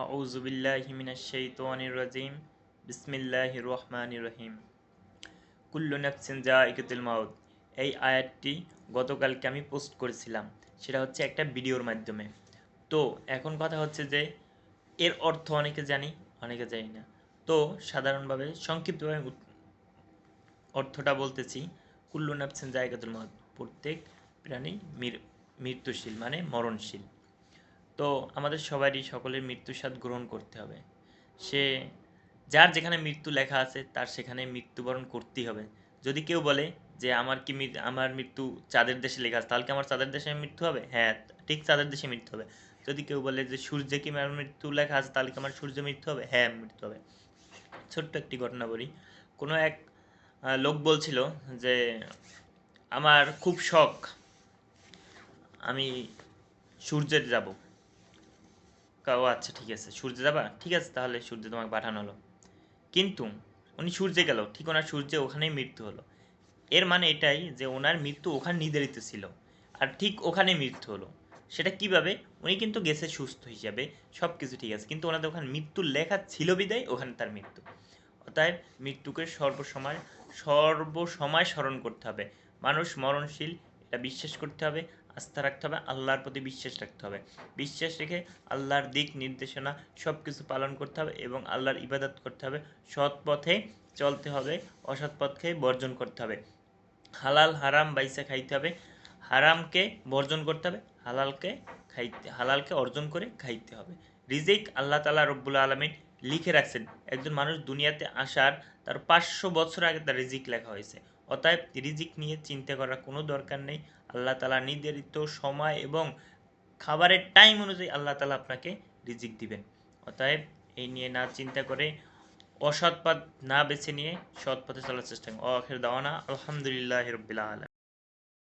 আউযু বিল্লাহি মিনাশ শাইতানির রাজিম। বিসমিল্লাহির রহমানির রহিম। কুল্লু নাফসিন যায়কাতুল মাউত। এই আয়াতটি গতকালকে আমি পোস্ট করেছিলাম, সেটা হচ্ছে একটা ভিডিওর মাধ্যমে। তো এখন কথা হচ্ছে যে এর অর্থ অনেকে জানি, অনেকে জানি না। তো সাধারণভাবে সংক্ষিপ্তভাবে অর্থটা বলতেছি। কুল্লু নাফসিন যায়কাতুল মাউত, প্রত্যেক প্রাণী মৃত্যুশীল মানে মরণশীল। তো আমাদের সবারই সকলের মৃত্যুর স্বাদ গ্রহণ করতে হবে। সে যার যেখানে মৃত্যু লেখা আছে তার সেখানে মৃত্যুবরণ করতেই হবে। যদি কেউ বলে যে আমার মৃত্যু চাঁদের দেশে লেখা আছে, তাহলে কি আমার চাঁদের দেশে মৃত্যু হবে? হ্যাঁ, ঠিক চাঁদের দেশে মৃত্যু হবে। যদি কেউ বলে যে সূর্যে কি আমার মৃত্যু লেখা আছে, তাহলে কি আমার সূর্যে মৃত্যু হবে? হ্যাঁ, মৃত্যু হবে। ছোট্ট একটি ঘটনা বলি। কোনো এক লোক বলছিল যে আমার খুব শখ, আমি সূর্যে যাব। ও আচ্ছা, ঠিক আছে, সূর্যে যাবা, ঠিক আছে, তাহলে সূর্যে তোমাকে পাঠানো হলো। কিন্তু উনি সূর্যে গেল, ঠিক ওনার সূর্যে ওখানেই মৃত্যু হলো। এর মানে এটাই যে ওনার মৃত্যু ওখানে নির্ধারিত ছিল, আর ঠিক ওখানে মৃত্যু হলো। সেটা কিভাবে? উনি কিন্তু গেছে সুস্থ হিসাবে, সব কিছু ঠিক আছে, কিন্তু ওনাদের ওখানে মৃত্যুর লেখা ছিল বিদায় ওখানে তার মৃত্যু। অতএব মৃত্যুকে সর্বসময় স্মরণ করতে হবে। মানুষ মরণশীল, এটা বিশ্বাস করতে হবে, আস্থা রাখতে হবে, আল্লাহর প্রতি বিশ্বাস রাখতে হবে। বিশ্বাস রেখে আল্লাহর দিক নির্দেশনা সব কিছু পালন করতে হবে এবং আল্লাহর ইবাদত করতে হবে। সৎ পথে চলতে হবে, অসৎ পথকে বর্জন করতে হবে। হালাল হারাম বাইসা খাইতে হবে, হারামকে বর্জন করতে হবে, হালালকে অর্জন করে খাইতে হবে। রিজিক আল্লাহ তাআলা রব্বুল আলামিন লিখে রাখছেন। একজন মানুষ দুনিয়াতে আসার তার 500 বছর আগে তার রিজিক লেখা হয়েছে। অতএব রিজিক নিয়ে চিন্তা করার কোনো দরকার নেই। আল্লাহ তাআলা নির্ধারিত সময় এবং খাবারের টাইম অনুযায়ী আল্লাহ তাআলা আপনাকে রিজিক দিবেন। অতএব এই নিয়ে না চিন্তা করে, অসৎ পথ না বেছে নিয়ে সৎ পথে চলার চেষ্টা করুন। আখির দাওয়ানা আলহামদুলিল্লাহি রাব্বিল আলামিন।